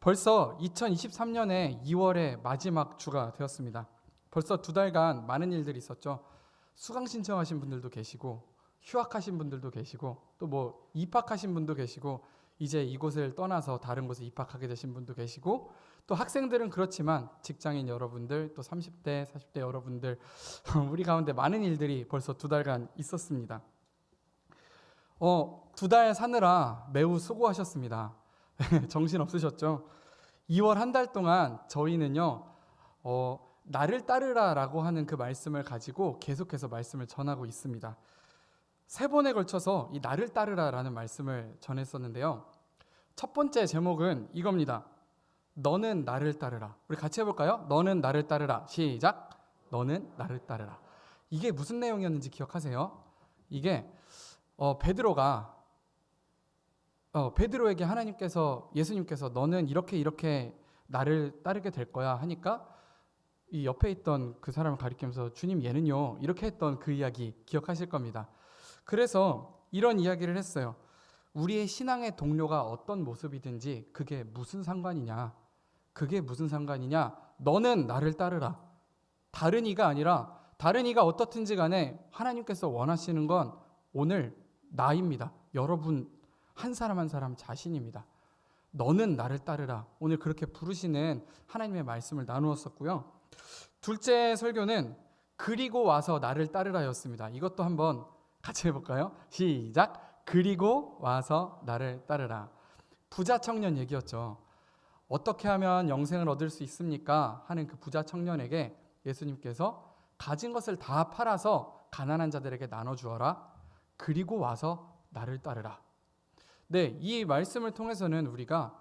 벌써 2023년의 2월의 마지막 주가 되었습니다. 벌써 2달간 많은 일들이 있었죠. 수강 신청하신 분들도 계시고, 휴학하신 분들도 계시고, 또 뭐 입학하신 분도 계시고, 이제 이곳을 떠나서 다른 곳에 입학하게 되신 분도 계시고, 또 학생들은 그렇지만 직장인 여러분들, 또 30대, 40대 여러분들, 우리 가운데 많은 일들이 벌써 2달간 있었습니다. 2달 사느라 매우 수고하셨습니다. 정신 없으셨죠? 2월 한 달 동안 저희는요, 나를 따르라라고 하는 그 말씀을 가지고 계속해서 말씀을 전하고 있습니다. 3번에 걸쳐서 이 나를 따르라라는 말씀을 전했었는데요. 첫 번째 제목은 이겁니다. 너는 나를 따르라. 우리 같이 해볼까요? 너는 나를 따르라. 시작. 너는 나를 따르라. 이게 무슨 내용이었는지 기억하세요? 이게 베드로에게 예수님께서 너는 이렇게 나를 따르게 될 거야 하니까 이 옆에 있던 그 사람을 가리키면서 주님 얘는요 이렇게 했던 그 이야기 기억하실 겁니다. 그래서 이런 이야기를 했어요. 우리의 신앙의 동료가 어떤 모습이든지 그게 무슨 상관이냐? 너는 나를 따르라. 다른 이가 아니라 다른 이가 어떻든지 간에 하나님께서 원하시는 건 오늘 나입니다. 여러분 한 사람 한 사람 자신입니다. 너는 나를 따르라. 오늘 그렇게 부르시는 하나님의 말씀을 나누었었고요. 둘째 설교는 그리고 와서 나를 따르라였습니다. 이것도 한번 같이 해볼까요? 시작. 그리고 와서 나를 따르라. 부자 청년 얘기였죠. 어떻게 하면 영생을 얻을 수 있습니까? 하는 그 부자 청년에게 예수님께서 가진 것을 다 팔아서 가난한 자들에게 나눠주어라. 그리고 와서 나를 따르라. 네, 이 말씀을 통해서는 우리가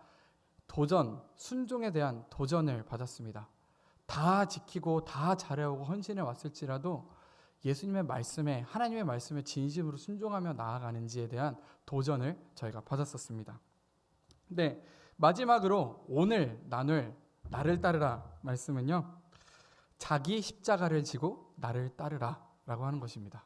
순종에 대한 도전을 받았습니다. 다 지키고 다 잘해오고 헌신해 왔을지라도 예수님의 말씀에, 하나님의 말씀에 진심으로 순종하며 나아가는지에 대한 도전을 저희가 받았었습니다. 네, 마지막으로 오늘 나눌 나를 따르라 말씀은요, 자기 십자가를 지고 나를 따르라 라고 하는 것입니다.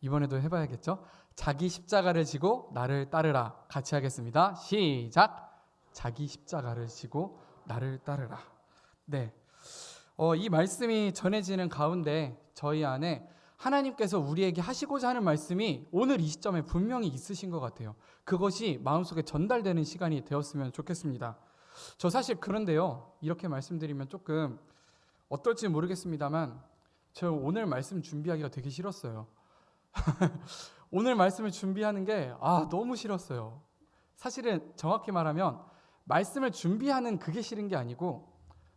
이번에도 해봐야겠죠? 자기 십자가를 지고 나를 따르라. 같이 하겠습니다. 시작. 자기 십자가를 지고 나를 따르라. 네, 이 말씀이 전해지는 가운데 저희 안에 하나님께서 우리에게 하시고자 하는 말씀이 오늘 이 시점에 분명히 있으신 것 같아요. 그것이 마음속에 전달되는 시간이 되었으면 좋겠습니다. 저 사실 그런데요, 이렇게 말씀드리면 조금 어떨지 모르겠습니다만 저 오늘 말씀 준비하기가 되게 싫었어요. 오늘 말씀을 준비하는 게 너무 싫었어요. 사실은 정확히 말하면 말씀을 준비하는 그게 싫은 게 아니고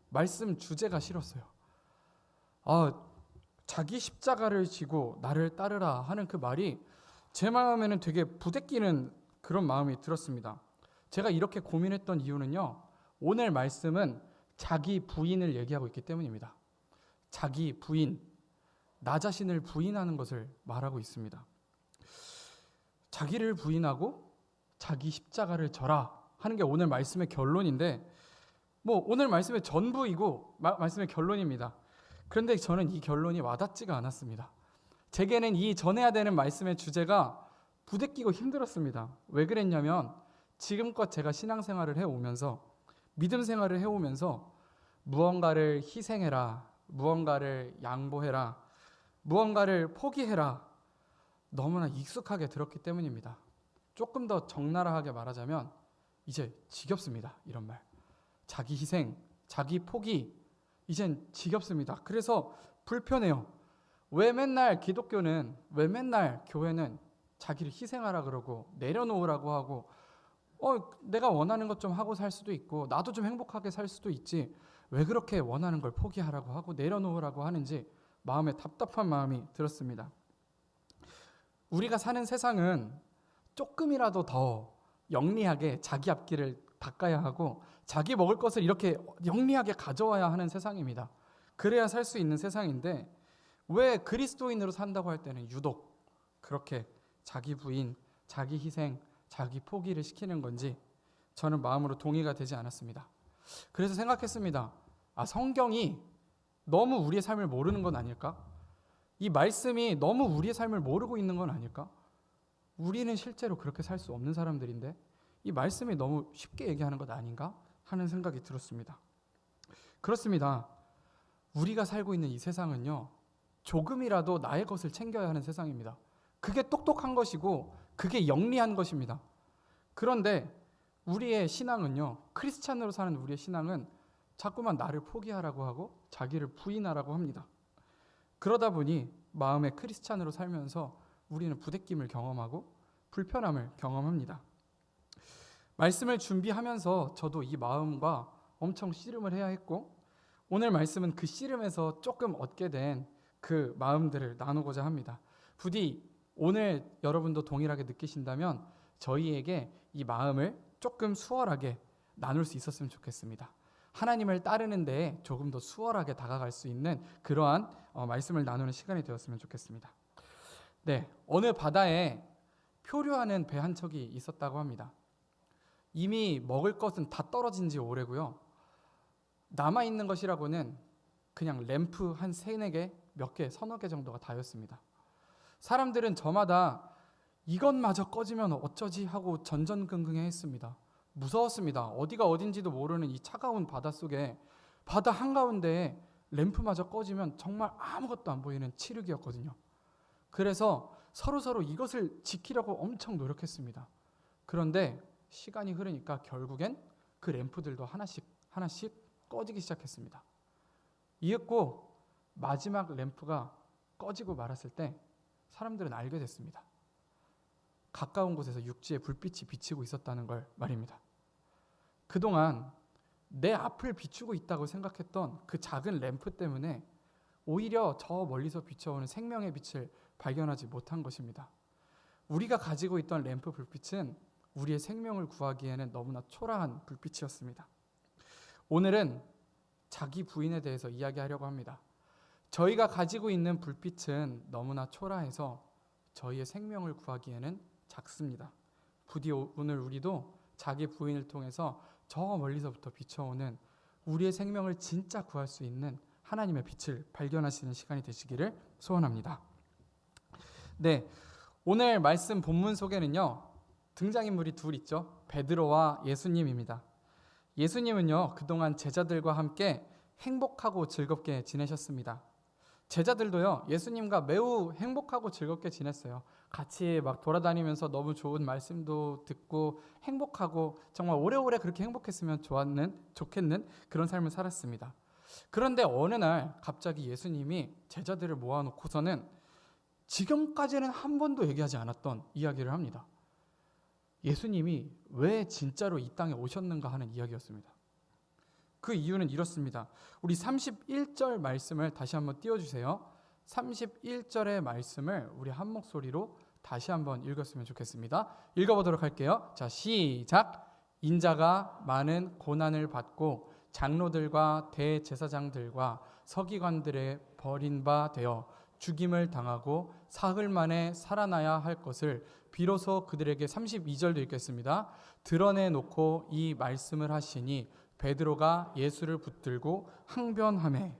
말씀 주제가 싫었어요. 자기 십자가를 지고 나를 따르라 하는 그 말이 제 마음에는 되게 부대끼는 그런 마음이 들었습니다. 제가 이렇게 고민했던 이유는요, 오늘 말씀은 자기 부인을 얘기하고 있기 때문입니다. 자기 부인, 나 자신을 부인하는 것을 말하고 있습니다. 자기를 부인하고 자기 십자가를 져라 하는 게 오늘 말씀의 결론인데, 오늘 말씀의 전부이고 말씀의 결론입니다. 그런데 저는 이 결론이 와닿지가 않았습니다. 제게는 이 전해야 되는 말씀의 주제가 부대끼고 힘들었습니다. 왜 그랬냐면 지금껏 제가 신앙생활을 해오면서, 믿음 생활을 해오면서 무언가를 희생해라, 무언가를 양보해라, 무언가를 포기해라 너무나 익숙하게 들었기 때문입니다. 조금 더 적나라하게 말하자면 이제 지겹습니다. 이런 말, 자기 희생, 자기 포기, 이젠 지겹습니다. 그래서 불편해요. 왜 맨날 교회는 자기를 희생하라 그러고 내려놓으라고 하고, 내가 원하는 것 좀 하고 살 수도 있고 나도 좀 행복하게 살 수도 있지, 왜 그렇게 원하는 걸 포기하라고 하고 내려놓으라고 하는지 마음에 답답한 마음이 들었습니다. 우리가 사는 세상은 조금이라도 더 영리하게 자기 앞길을 닦아야 하고 자기 먹을 것을 이렇게 영리하게 가져와야 하는 세상입니다. 그래야 살 수 있는 세상인데 왜 그리스도인으로 산다고 할 때는 유독 그렇게 자기 부인, 자기 희생, 자기 포기를 시키는 건지 저는 마음으로 동의가 되지 않았습니다. 그래서 생각했습니다. 성경이 너무 우리의 삶을 모르는 건 아닐까? 이 말씀이 너무 우리의 삶을 모르고 있는 건 아닐까? 우리는 실제로 그렇게 살 수 없는 사람들인데 이 말씀이 너무 쉽게 얘기하는 것 아닌가 하는 생각이 들었습니다. 그렇습니다. 우리가 살고 있는 이 세상은요, 조금이라도 나의 것을 챙겨야 하는 세상입니다. 그게 똑똑한 것이고 그게 영리한 것입니다. 그런데 우리의 신앙은요, 크리스찬으로 사는 우리의 신앙은 자꾸만 나를 포기하라고 하고 자기를 부인하라고 합니다. 그러다 보니 마음의 크리스찬으로 살면서 우리는 부대낌을 경험하고 불편함을 경험합니다. 말씀을 준비하면서 저도 이 마음과 엄청 씨름을 해야 했고, 오늘 말씀은 그 씨름에서 조금 얻게 된 그 마음들을 나누고자 합니다. 부디 오늘 여러분도 동일하게 느끼신다면 저희에게 이 마음을 조금 수월하게 나눌 수 있었으면 좋겠습니다. 하나님을 따르는 데에 조금 더 수월하게 다가갈 수 있는 그러한 말씀을 나누는 시간이 되었으면 좋겠습니다. 네, 어느 바다에 표류하는 배 한 척이 있었다고 합니다. 이미 먹을 것은 다 떨어진 지 오래고요. 남아있는 것이라고는 그냥 램프 한 3-4개, 몇 개, 서너 개 정도가 다였습니다. 사람들은 저마다 이것마저 꺼지면 어쩌지 하고 전전긍긍해 했습니다. 무서웠습니다. 어디가 어딘지도 모르는 이 차가운 바닷속에 바다 한가운데에 램프마저 꺼지면 정말 아무것도 안 보이는 칠흑이었거든요. 그래서 서로 이것을 지키려고 엄청 노력했습니다. 그런데 시간이 흐르니까 결국엔 그 램프들도 하나씩 꺼지기 시작했습니다. 이윽고 마지막 램프가 꺼지고 말았을 때 사람들은 알게 됐습니다. 가까운 곳에서 육지에 불빛이 비치고 있었다는 걸 말입니다. 그동안 내 앞을 비추고 있다고 생각했던 그 작은 램프 때문에 오히려 저 멀리서 비춰오는 생명의 빛을 발견하지 못한 것입니다. 우리가 가지고 있던 램프 불빛은 우리의 생명을 구하기에는 너무나 초라한 불빛이었습니다. 오늘은 자기 부인에 대해서 이야기하려고 합니다. 저희가 가지고 있는 불빛은 너무나 초라해서 저희의 생명을 구하기에는 작습니다. 부디 오늘 우리도 자기 부인을 통해서 저 멀리서부터 비춰오는 우리의 생명을 진짜 구할 수 있는 하나님의 빛을 발견하시는 시간이 되시기를 소원합니다. 네, 오늘 말씀 본문 속에는요, 등장인물이 둘 있죠. 베드로와 예수님입니다. 예수님은요, 그동안 제자들과 함께 행복하고 즐겁게 지내셨습니다. 제자들도요, 예수님과 매우 행복하고 즐겁게 지냈어요. 같이 막 돌아다니면서 너무 좋은 말씀도 듣고 행복하고 정말 오래오래 그렇게 행복했으면 좋겠는 그런 삶을 살았습니다. 그런데 어느 날 갑자기 예수님이 제자들을 모아놓고서는 지금까지는 한 번도 얘기하지 않았던 이야기를 합니다. 예수님이 왜 진짜로 이 땅에 오셨는가 하는 이야기였습니다. 그 이유는 이렇습니다. 우리 31절 말씀을 다시 한번 띄워주세요. 31절의 말씀을 우리 한 목소리로 다시 한번 읽었으면 좋겠습니다. 읽어보도록 할게요. 자, 시작. 인자가 많은 고난을 받고 장로들과 대제사장들과 서기관들의 버린 바 되어 죽임을 당하고 사흘 만에 살아나야 할 것을 비로소 그들에게 32절도 읽겠습니다. 드러내놓고 이 말씀을 하시니 베드로가 예수를 붙들고 항변하매.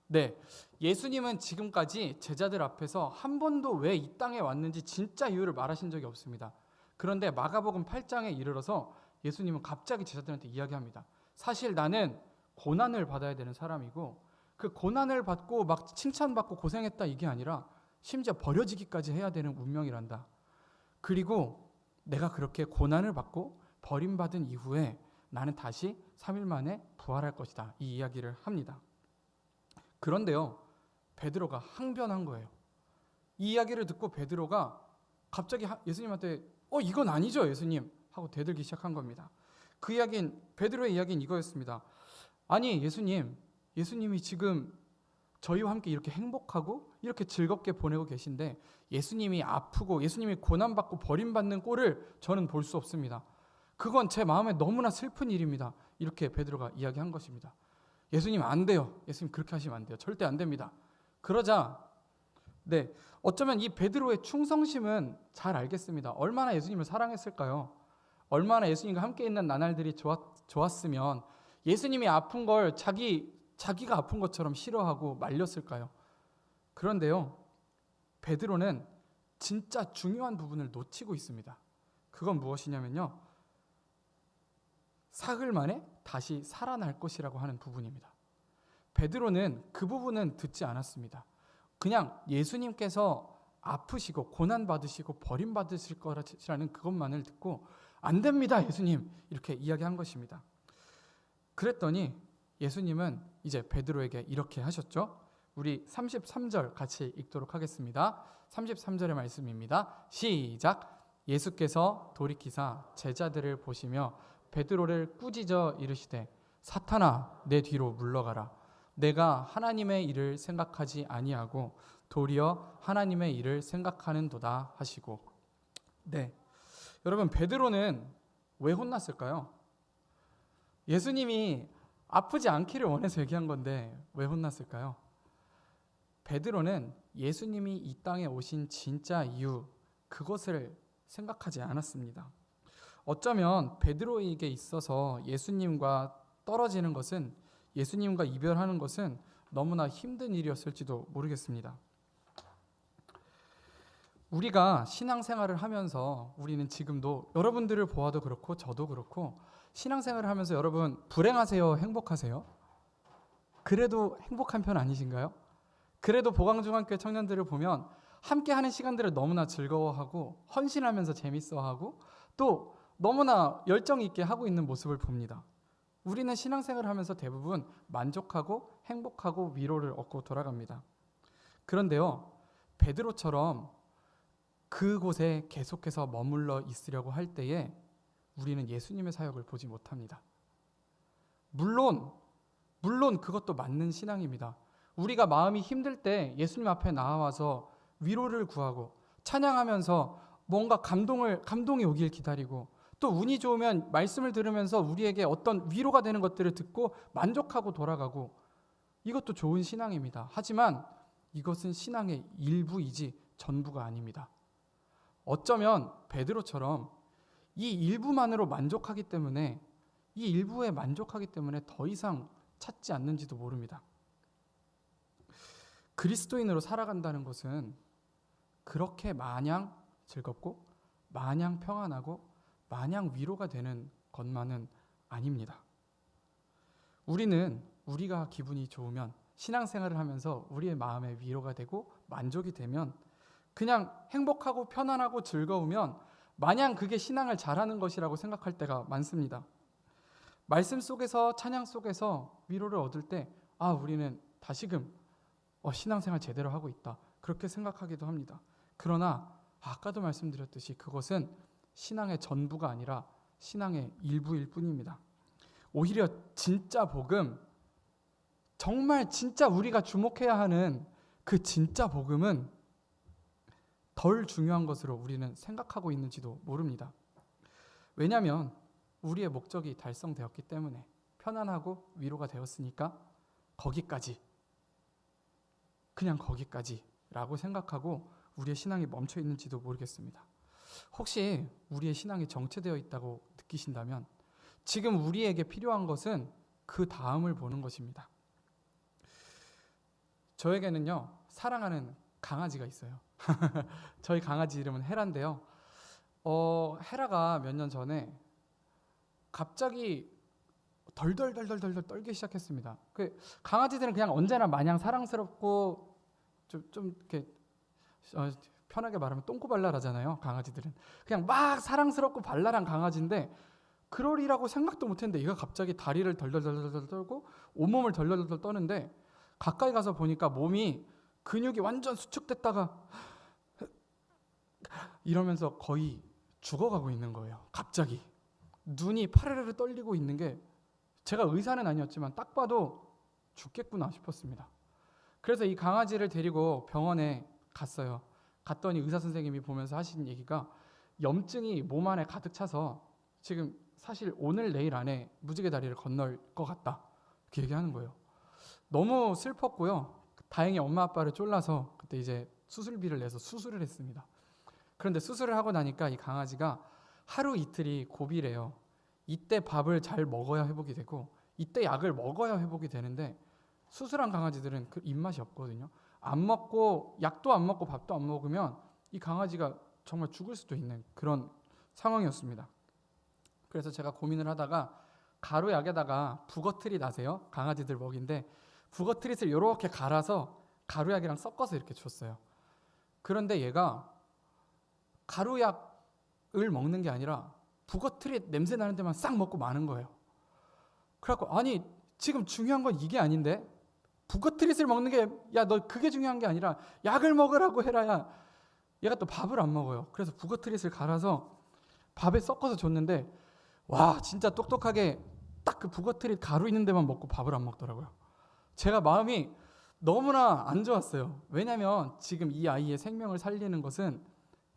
네, 예수님은 지금까지 제자들 앞에서 한 번도 왜 이 땅에 왔는지 진짜 이유를 말하신 적이 없습니다. 그런데 마가복음 8장에 이르러서 예수님은 갑자기 제자들한테 이야기합니다. 사실 나는 고난을 받아야 되는 사람이고 그 고난을 받고 막 칭찬받고 고생했다 이게 아니라 심지어 버려지기까지 해야 되는 운명이란다. 그리고 내가 그렇게 고난을 받고 버림받은 이후에 나는 다시 3일 만에 부활할 것이다. 이 이야기를 합니다. 그런데요, 베드로가 항변한 거예요. 이 이야기를 듣고 베드로가 갑자기 예수님한테 이건 아니죠 예수님 하고 대들기 시작한 겁니다. 그 이야기는 베드로의 이야기는 이거였습니다. 아니 예수님이 지금 저희와 함께 이렇게 행복하고 이렇게 즐겁게 보내고 계신데 예수님이 아프고 예수님이 고난받고 버림받는 꼴을 저는 볼 수 없습니다. 그건 제 마음에 너무나 슬픈 일입니다. 이렇게 베드로가 이야기한 것입니다. 예수님 안 돼요. 예수님 그렇게 하시면 안 돼요. 절대 안 됩니다. 그러자 어쩌면 이 베드로의 충성심은 잘 알겠습니다. 얼마나 예수님을 사랑했을까요? 얼마나 예수님과 함께 있는 나날들이 좋았으면 예수님이 아픈 걸 자기가 아픈 것처럼 싫어하고 말렸을까요? 그런데요, 베드로는 진짜 중요한 부분을 놓치고 있습니다. 그건 무엇이냐면요, 사흘 만에 다시 살아날 것이라고 하는 부분입니다. 베드로는 그 부분은 듣지 않았습니다. 그냥 예수님께서 아프시고 고난받으시고 버림받으실 거라는 그것만을 듣고 안 됩니다 예수님 이렇게 이야기한 것입니다. 그랬더니 예수님은 이제 베드로에게 이렇게 하셨죠. 우리 33절 같이 읽도록 하겠습니다. 33절의 말씀입니다. 시작. 예수께서 돌이키사 제자들을 보시며 베드로를 꾸짖어 이르시되 사탄아 내 뒤로 물러가라. 내가 하나님의 일을 생각하지 아니하고 도리어 하나님의 일을 생각하는도다 하시고. 네, 여러분 베드로는 왜 혼났을까요? 예수님이 아프지 않기를 원해서 얘기한 건데 왜 혼났을까요? 베드로는 예수님이 이 땅에 오신 진짜 이유 그것을 생각하지 않았습니다. 어쩌면 베드로에게 있어서 예수님과 떨어지는 것은, 예수님과 이별하는 것은 너무나 힘든 일이었을지도 모르겠습니다. 우리가 신앙생활을 하면서 우리는 지금도 여러분들을 보아도 그렇고 저도 그렇고 신앙생활을 하면서 여러분 불행하세요? 행복하세요? 그래도 행복한 편 아니신가요? 그래도 보광중앙교회 청년들을 보면 함께하는 시간들을 너무나 즐거워하고 헌신하면서 재밌어하고 또 너무나 열정 있게 하고 있는 모습을 봅니다. 우리는 신앙생활을 하면서 대부분 만족하고 행복하고 위로를 얻고 돌아갑니다. 그런데요, 베드로처럼 그곳에 계속해서 머물러 있으려고 할 때에 우리는 예수님의 사역을 보지 못합니다. 물론 그것도 맞는 신앙입니다. 우리가 마음이 힘들 때 예수님 앞에 나와서 위로를 구하고 찬양하면서 뭔가 감동이 오길 기다리고 또 운이 좋으면 말씀을 들으면서 우리에게 어떤 위로가 되는 것들을 듣고 만족하고 돌아가고, 이것도 좋은 신앙입니다. 하지만 이것은 신앙의 일부이지 전부가 아닙니다. 어쩌면 베드로처럼 이 일부만으로 만족하기 때문에, 이 일부에 만족하기 때문에 더 이상 찾지 않는지도 모릅니다. 그리스도인으로 살아간다는 것은 그렇게 마냥 즐겁고 마냥 평안하고 마냥 위로가 되는 것만은 아닙니다. 우리는 우리가 기분이 좋으면, 신앙생활을 하면서 우리의 마음에 위로가 되고 만족이 되면, 그냥 행복하고 편안하고 즐거우면 마냥 그게 신앙을 잘하는 것이라고 생각할 때가 많습니다. 말씀 속에서 찬양 속에서 위로를 얻을 때 우리는 다시금 신앙생활 제대로 하고 있다 그렇게 생각하기도 합니다. 그러나 아까도 말씀드렸듯이 그것은 신앙의 전부가 아니라 신앙의 일부일 뿐입니다. 오히려 진짜 복음, 정말 진짜 우리가 주목해야 하는 그 진짜 복음은 덜 중요한 것으로 우리는 생각하고 있는지도 모릅니다. 왜냐하면 우리의 목적이 달성되었기 때문에, 편안하고 위로가 되었으니까 거기까지, 그냥 거기까지라고 생각하고 우리의 신앙이 멈춰 있는지도 모르겠습니다. 혹시 우리의 신앙이 정체되어 있다고 느끼신다면 지금 우리에게 필요한 것은 그 다음을 보는 것입니다. 저에게는요, 사랑하는 강아지가 있어요. 저희 강아지 이름은 헤라인데요. 헤라가 몇 년 전에 갑자기 덜덜덜덜덜 떨기 시작했습니다. 강아지들은 그냥 언제나 마냥 사랑스럽고 좀 이렇게 편하게 말하면 똥꼬발랄하잖아요. 강아지들은 그냥 막 사랑스럽고 발랄한 강아지인데, 그러리라고 생각도 못했는데 얘가 갑자기 다리를 덜덜덜덜 떨고 온몸을 덜덜덜 떠는데, 가까이 가서 보니까 몸이 근육이 완전 수축됐다가 이러면서 거의 죽어가고 있는 거예요. 갑자기 눈이 파르르 떨리고 있는 게, 제가 의사는 아니었지만 딱 봐도 죽겠구나 싶었습니다. 그래서 이 강아지를 데리고 병원에 갔어요. 갔더니 의사 선생님이 보면서 하신 얘기가, 염증이 몸 안에 가득 차서 지금 사실 오늘 내일 안에 무지개 다리를 건널 것 같다 이렇게 얘기하는 거예요. 너무 슬펐고요. 다행히 엄마 아빠를 쫄라서 그때 이제 수술비를 내서 수술을 했습니다. 그런데 수술을 하고 나니까 이 강아지가 하루 이틀이 고비래요. 이때 밥을 잘 먹어야 회복이 되고 이때 약을 먹어야 회복이 되는데, 수술한 강아지들은 그 입맛이 없거든요. 안 먹고 약도 안 먹고 밥도 안 먹으면 이 강아지가 정말 죽을 수도 있는 그런 상황이었습니다. 그래서 제가 고민을 하다가 가루약에다가 북어트릿 아세요? 강아지들 먹인데 북어트릿을 이렇게 갈아서 가루약이랑 섞어서 이렇게 줬어요. 그런데 얘가 가루약을 먹는 게 아니라 북어트릿 냄새 나는 데만 싹 먹고 마는 거예요. 그래갖고 아니 지금 중요한 건 이게 아닌데 북어트릿을 먹는 게 야 너 그게 중요한 게 아니라 약을 먹으라고 해라야. 얘가 또 밥을 안 먹어요. 그래서 북어트릿을 갈아서 밥에 섞어서 줬는데 와 진짜 똑똑하게 딱 그 북어트릿 가루 있는 데만 먹고 밥을 안 먹더라고요. 제가 마음이 너무나 안 좋았어요. 왜냐하면 지금 이 아이의 생명을 살리는 것은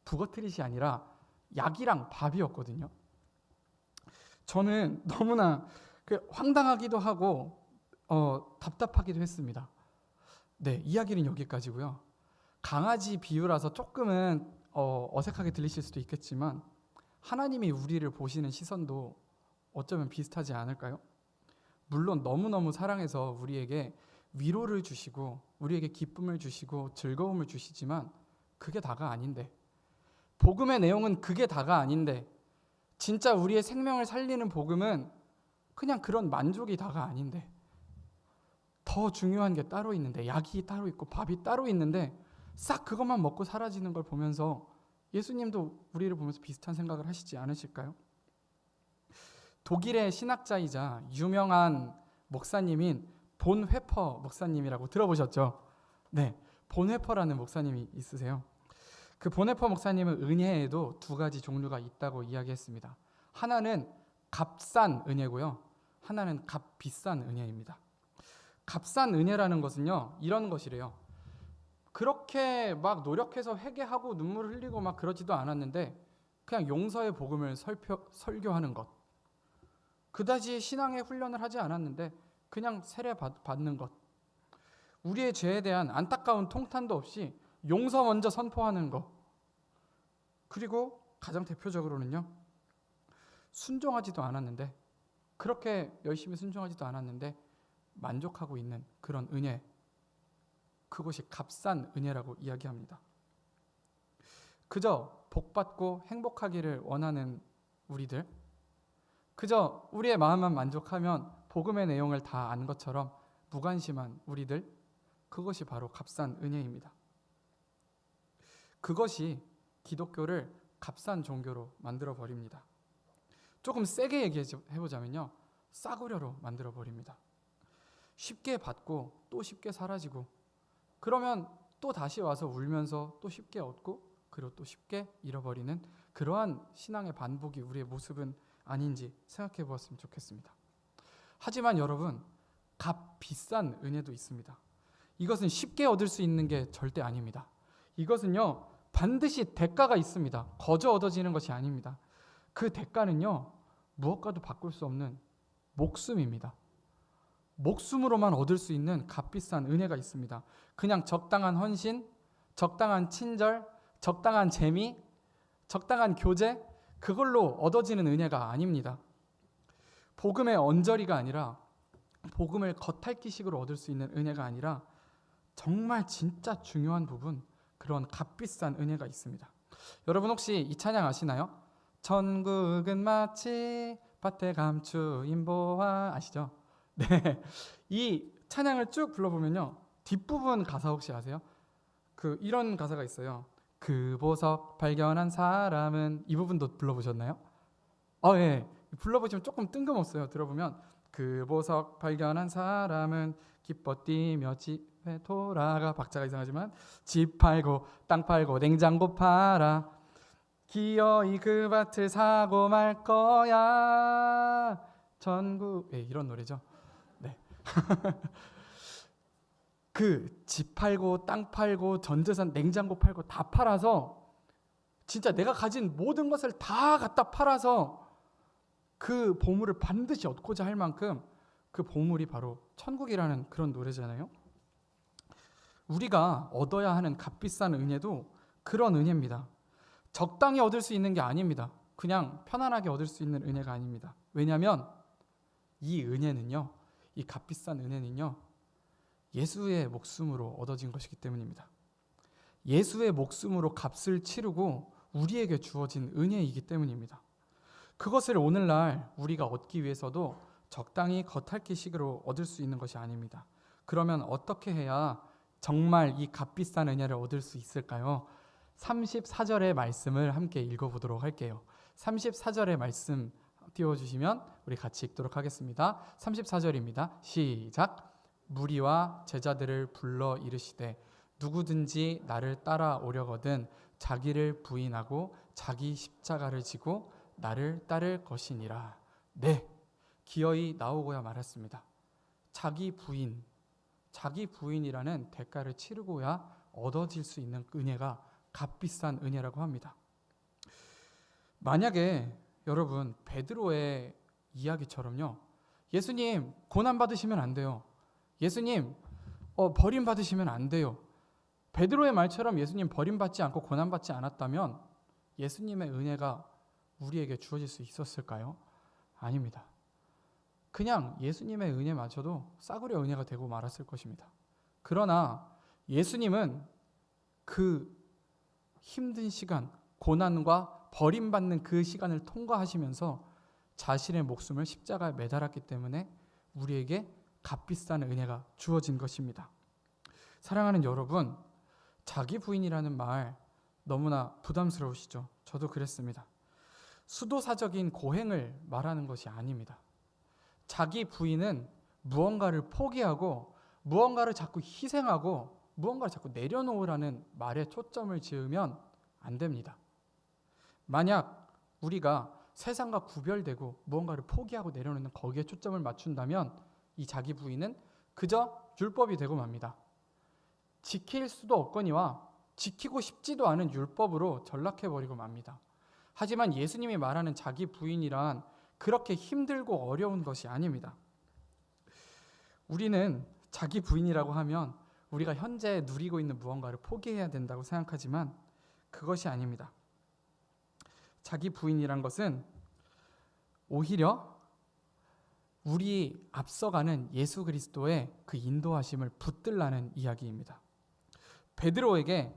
북어트릿이 아니라 약이랑 밥이었거든요. 저는 너무나 황당하기도 하고 답답하기도 했습니다. 네, 이야기는 여기까지고요. 강아지 비유라서 조금은 어색하게 들리실 수도 있겠지만 하나님이 우리를 보시는 시선도 어쩌면 비슷하지 않을까요? 물론 너무너무 사랑해서 우리에게 위로를 주시고 우리에게 기쁨을 주시고 즐거움을 주시지만 그게 다가 아닌데, 복음의 내용은 그게 다가 아닌데, 진짜 우리의 생명을 살리는 복음은 그냥 그런 만족이 다가 아닌데 더 중요한 게 따로 있는데, 약이 따로 있고 밥이 따로 있는데 싹 그것만 먹고 사라지는 걸 보면서 예수님도 우리를 보면서 비슷한 생각을 하시지 않으실까요? 독일의 신학자이자 유명한 목사님인 본 회퍼 목사님이라고 들어보셨죠? 네, 본 회퍼라는 목사님이 있으세요. 그 본 회퍼 목사님은 은혜에도 두 가지 종류가 있다고 이야기했습니다. 하나는 값싼 은혜고요, 하나는 값비싼 은혜입니다. 값싼 은혜라는 것은요, 이런 것이래요. 그렇게 막 노력해서 회개하고 눈물을 흘리고 막 그러지도 않았는데 그냥 용서의 복음을 설교하는 것, 그다지 신앙의 훈련을 하지 않았는데 그냥 세례 받는 것, 우리의 죄에 대한 안타까운 통탄도 없이 용서 먼저 선포하는 것, 그리고 가장 대표적으로는요, 순종하지도 않았는데, 그렇게 열심히 순종하지도 않았는데 만족하고 있는 그런 은혜, 그것이 값싼 은혜라고 이야기합니다. 그저 복받고 행복하기를 원하는 우리들, 그저 우리의 마음만 만족하면 복음의 내용을 다 안 것처럼 무관심한 우리들, 그것이 바로 값싼 은혜입니다. 그것이 기독교를 값싼 종교로 만들어 버립니다. 조금 세게 얘기해보자면요, 싸구려로 만들어 버립니다. 쉽게 받고 또 쉽게 사라지고, 그러면 또 다시 와서 울면서 또 쉽게 얻고 그리고 또 쉽게 잃어버리는 그러한 신앙의 반복이 우리의 모습은 아닌지 생각해 보았으면 좋겠습니다. 하지만 여러분, 값비싼 은혜도 있습니다. 이것은 쉽게 얻을 수 있는 게 절대 아닙니다. 이것은요, 반드시 대가가 있습니다. 거저 얻어지는 것이 아닙니다. 그 대가는요, 무엇과도 바꿀 수 없는 목숨입니다. 목숨으로만 얻을 수 있는 값비싼 은혜가 있습니다. 그냥 적당한 헌신, 적당한 친절, 적당한 재미, 적당한 교제, 그걸로 얻어지는 은혜가 아닙니다. 복음의 언저리가 아니라, 복음을 겉핥기식으로 얻을 수 있는 은혜가 아니라 정말 진짜 중요한 부분, 그런 값비싼 은혜가 있습니다. 여러분 혹시 이 찬양 아시나요? 천국은 마치 밭에 감추인 보화, 아시죠? 네, 이 찬양을 쭉 불러보면요, 뒷부분 가사 혹시 아세요? 이런 가사가 있어요. 그 보석 발견한 사람은, 이 부분도 불러보셨나요? 예, 불러보시면 조금 뜬금없어요. 들어보면 그 보석 발견한 사람은 기뻐 뛰며 집에 돌아가, 박자가 이상하지만 집 팔고 땅 팔고 냉장고 팔아 기어이 그 밭을 사고 말 거야 전국, 이런 노래죠. 네. 그 집 팔고 땅 팔고 전 재산 냉장고 팔고 다 팔아서 진짜 내가 가진 모든 것을 다 갖다 팔아서 그 보물을 반드시 얻고자 할 만큼 그 보물이 바로 천국이라는 그런 노래잖아요. 우리가 얻어야 하는 값비싼 은혜도 그런 은혜입니다. 적당히 얻을 수 있는 게 아닙니다. 그냥 편안하게 얻을 수 있는 은혜가 아닙니다. 왜냐하면 이 은혜는요, 이 값비싼 은혜는요, 예수의 목숨으로 얻어진 것이기 때문입니다. 예수의 목숨으로 값을 치르고 우리에게 주어진 은혜이기 때문입니다. 그것을 오늘날 우리가 얻기 위해서도 적당히 겉핥기식으로 얻을 수 있는 것이 아닙니다. 그러면 어떻게 해야 정말 이 값비싼 은혜를 얻을 수 있을까요? 34절의 말씀을 함께 읽어보도록 할게요. 34절의 말씀 띄워주시면 우리 같이 읽도록 하겠습니다. 34절입니다. 시작. 무리와 제자들을 불러 이르시되 누구든지 나를 따라오려거든 자기를 부인하고 자기 십자가를 지고 나를 따를 것이니라. 네, 기어이 나오고야 말았습니다. 자기 부인이라는 대가를 치르고야 얻어질 수 있는 은혜가 값비싼 은혜라고 합니다. 만약에 여러분 베드로의 이야기처럼요, 예수님 고난 받으시면 안 돼요. 예수님 버림 받으시면 안 돼요. 베드로의 말처럼 예수님 버림받지 않고 고난받지 않았다면 예수님의 은혜가 우리에게 주어질 수 있었을까요? 아닙니다. 그냥 예수님의 은혜마저도 싸구려 은혜가 되고 말았을 것입니다. 그러나 예수님은 그 힘든 시간, 고난과 버림받는 그 시간을 통과하시면서 자신의 목숨을 십자가에 매달았기 때문에 우리에게 값비싼 은혜가 주어진 것입니다. 사랑하는 여러분, 자기 부인이라는 말 너무나 부담스러우시죠? 저도 그랬습니다. 수도사적인 고행을 말하는 것이 아닙니다. 자기 부인은 무언가를 포기하고 무언가를 자꾸 희생하고 무언가를 자꾸 내려놓으라는 말에 초점을 지으면 안 됩니다. 만약 우리가 세상과 구별되고 무언가를 포기하고 내려놓는 거기에 초점을 맞춘다면 이 자기 부인은 그저 율법이 되고 맙니다. 지킬 수도 없거니와 지키고 싶지도 않은 율법으로 전락해버리고 맙니다. 하지만 예수님이 말하는 자기 부인이란 그렇게 힘들고 어려운 것이 아닙니다. 우리는 자기 부인이라고 하면 우리가 현재 누리고 있는 무언가를 포기해야 된다고 생각하지만 그것이 아닙니다. 자기 부인이란 것은 오히려 우리 앞서가는 예수 그리스도의 그 인도하심을 붙들라는 이야기입니다. 베드로에게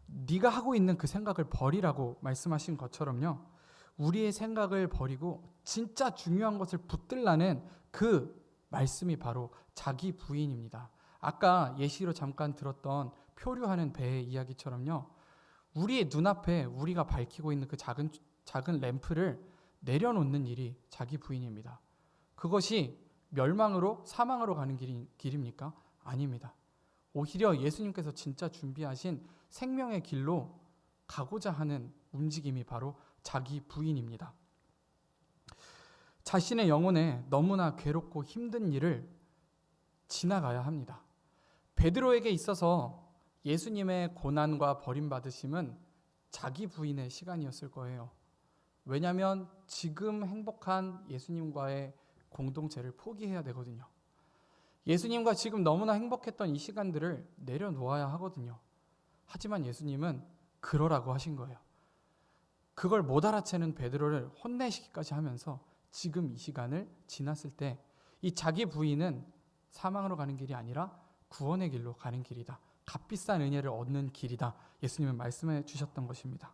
네가 하고 있는 그 생각을 버리라고 말씀하신 것처럼요, 우리의 생각을 버리고 진짜 중요한 것을 붙들라는 그 말씀이 바로 자기 부인입니다. 아까 예시로 잠깐 들었던 표류하는 배의 이야기처럼요, 우리의 눈앞에 우리가 밝히고 있는 그 작은 램프를 내려놓는 일이 자기 부인입니다. 그것이 멸망으로 사망으로 가는 길입니까? 아닙니다. 오히려 예수님께서 진짜 준비하신 생명의 길로 가고자 하는 움직임이 바로 자기 부인입니다. 자신의 영혼에 너무나 괴롭고 힘든 일을 지나가야 합니다. 베드로에게 있어서 예수님의 고난과 버림받으심은 자기 부인의 시간이었을 거예요. 왜냐하면 지금 행복한 예수님과의 공동체를 포기해야 되거든요. 예수님과 지금 너무나 행복했던 이 시간들을 내려놓아야 하거든요. 하지만 예수님은 그러라고 하신 거예요. 그걸 못 알아채는 베드로를 혼내시기까지 하면서 지금 이 시간을 지났을 때 이 자기 부인은 사망으로 가는 길이 아니라 구원의 길로 가는 길이다. 값비싼 은혜를 얻는 길이다. 예수님은 말씀해 주셨던 것입니다.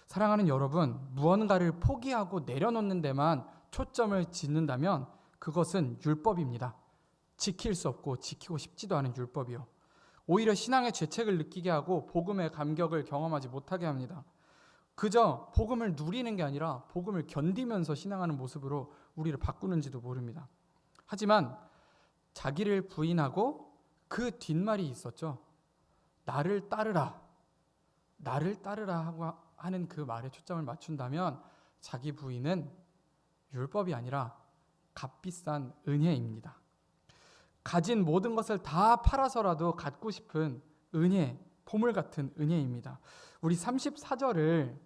사랑하는 여러분, 무언가를 포기하고 내려놓는 데만 초점을 짓는다면 그것은 율법입니다. 지킬 수 없고 지키고 싶지도 않은 율법이요. 오히려 신앙의 죄책을 느끼게 하고 복음의 감격을 경험하지 못하게 합니다. 그저 복음을 누리는 게 아니라 복음을 견디면서 신앙하는 모습으로 우리를 바꾸는지도 모릅니다. 하지만 자기를 부인하고 그 뒷말이 있었죠. 나를 따르라. 나를 따르라 하고 하는 그 말에 초점을 맞춘다면 자기 부인은 율법이 아니라 값비싼 은혜입니다. 가진 모든 것을 다 팔아서라도 갖고 싶은 은혜, 보물 같은 은혜입니다. 우리 34절을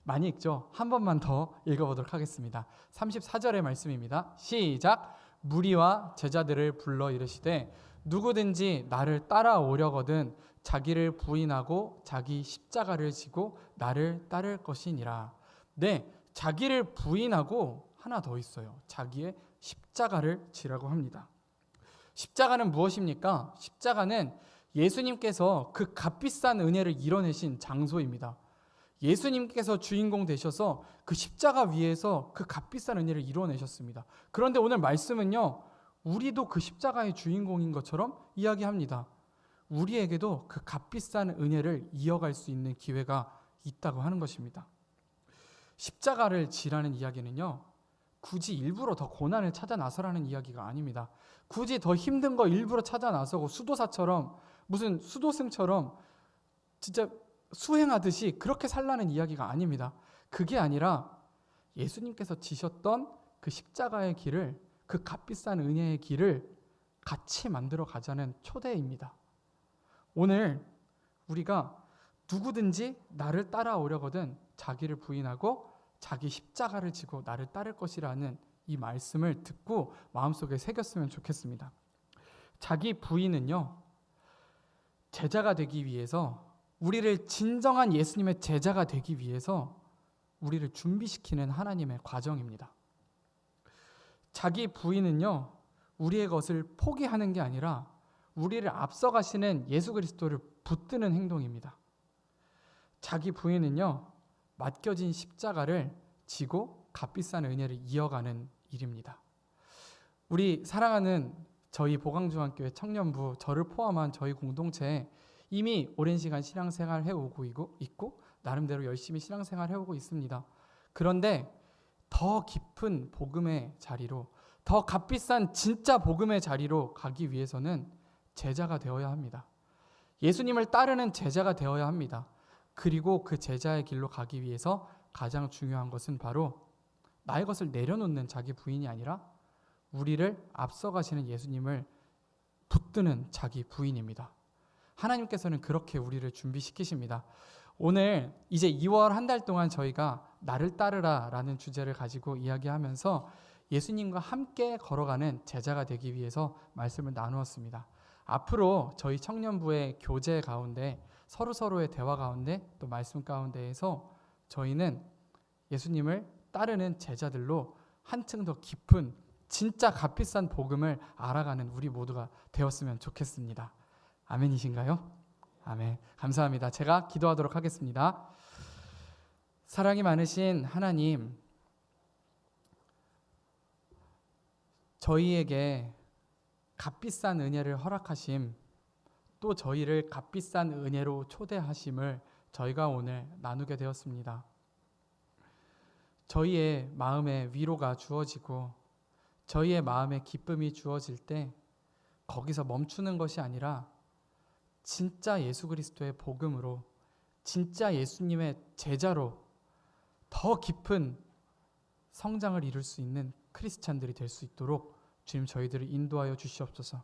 많이 읽죠? 한 번만 더 읽어보도록 하겠습니다. 34절의 말씀입니다. 시작. 무리와 제자들을 불러 이르시되 누구든지 나를 따라오려거든 자기를 부인하고 자기 십자가를 지고 나를 따를 것이니라. 네, 자기를 부인하고 하나 더 있어요. 자기의 십자가를 지라고 합니다. 십자가는 무엇입니까? 십자가는 예수님께서 그 값비싼 은혜를 이뤄내신 장소입니다. 예수님께서 주인공 되셔서 그 십자가 위에서 그 값비싼 은혜를 이루어내셨습니다. 그런데 오늘 말씀은요, 우리도 그 십자가의 주인공인 것처럼 이야기합니다. 우리에게도 그 값비싼 은혜를 이어갈 수 있는 기회가 있다고 하는 것입니다. 십자가를 지라는 이야기는요, 굳이 일부러 더 고난을 찾아 나서라는 이야기가 아닙니다. 굳이 더 힘든 거 일부러 찾아 나서고 수도사처럼, 무슨 수도승처럼 진짜 수행하듯이 그렇게 살라는 이야기가 아닙니다. 그게 아니라 예수님께서 지셨던 그 십자가의 길을, 그 값비싼 은혜의 길을 같이 만들어 가자는 초대입니다. 오늘 우리가 누구든지 나를 따라오려거든 자기를 부인하고 자기 십자가를 지고 나를 따를 것이라는 이 말씀을 듣고 마음속에 새겼으면 좋겠습니다. 자기 부인은요, 제자가 되기 위해서, 우리를 진정한 예수님의 제자가 되기 위해서 우리를 준비시키는 하나님의 과정입니다. 자기 부인은요, 우리의 것을 포기하는 게 아니라 우리를 앞서가시는 예수 그리스도를 붙드는 행동입니다. 자기 부인은요, 맡겨진 십자가를 지고 값비싼 은혜를 이어가는 일입니다. 우리 사랑하는 저희 보강중앙교회 청년부, 저를 포함한 저희 공동체에 이미 오랜 시간 신앙생활 해오고 있고 나름대로 열심히 신앙생활 해오고 있습니다. 그런데 더 깊은 복음의 자리로, 더 값비싼 진짜 복음의 자리로 가기 위해서는 제자가 되어야 합니다. 예수님을 따르는 제자가 되어야 합니다. 그리고 그 제자의 길로 가기 위해서 가장 중요한 것은 바로 나의 것을 내려놓는 자기 부인이 아니라 우리를 앞서가시는 예수님을 붙드는 자기 부인입니다. 하나님께서는 그렇게 우리를 준비시키십니다. 오늘 이제 2월 한 달 동안 저희가 나를 따르라 라는 주제를 가지고 이야기하면서 예수님과 함께 걸어가는 제자가 되기 위해서 말씀을 나누었습니다. 앞으로 저희 청년부의 교제 가운데, 서로서로의 대화 가운데, 또 말씀 가운데에서 저희는 예수님을 따르는 제자들로 한층 더 깊은 진짜 값비싼 복음을 알아가는 우리 모두가 되었으면 좋겠습니다. 아멘이신가요? 아멘. 감사합니다. 제가 기도하도록 하겠습니다. 사랑이 많으신 하나님, 저희에게 값비싼 은혜를 허락하심, 또 저희를 값비싼 은혜로 초대하심을 저희가 오늘 나누게 되었습니다. 저희의 마음에 위로가 주어지고 저희의 마음에 기쁨이 주어질 때 거기서 멈추는 것이 아니라 진짜 예수 그리스도의 복음으로, 진짜 예수님의 제자로 더 깊은 성장을 이룰 수 있는 크리스찬들이 될 수 있도록 주님 저희들을 인도하여 주시옵소서.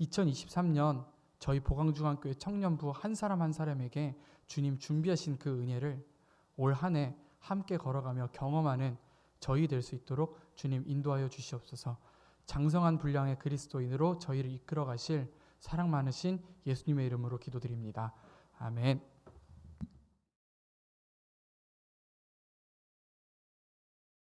2023년 저희 보강중앙교회 청년부 한 사람 한 사람에게 주님 준비하신 그 은혜를 올 한 해 함께 걸어가며 경험하는 저희 될 수 있도록 주님 인도하여 주시옵소서. 장성한 분량의 그리스도인으로 저희를 이끌어 가실 사랑 많으신 예수님의 이름으로 기도드립니다. 아멘.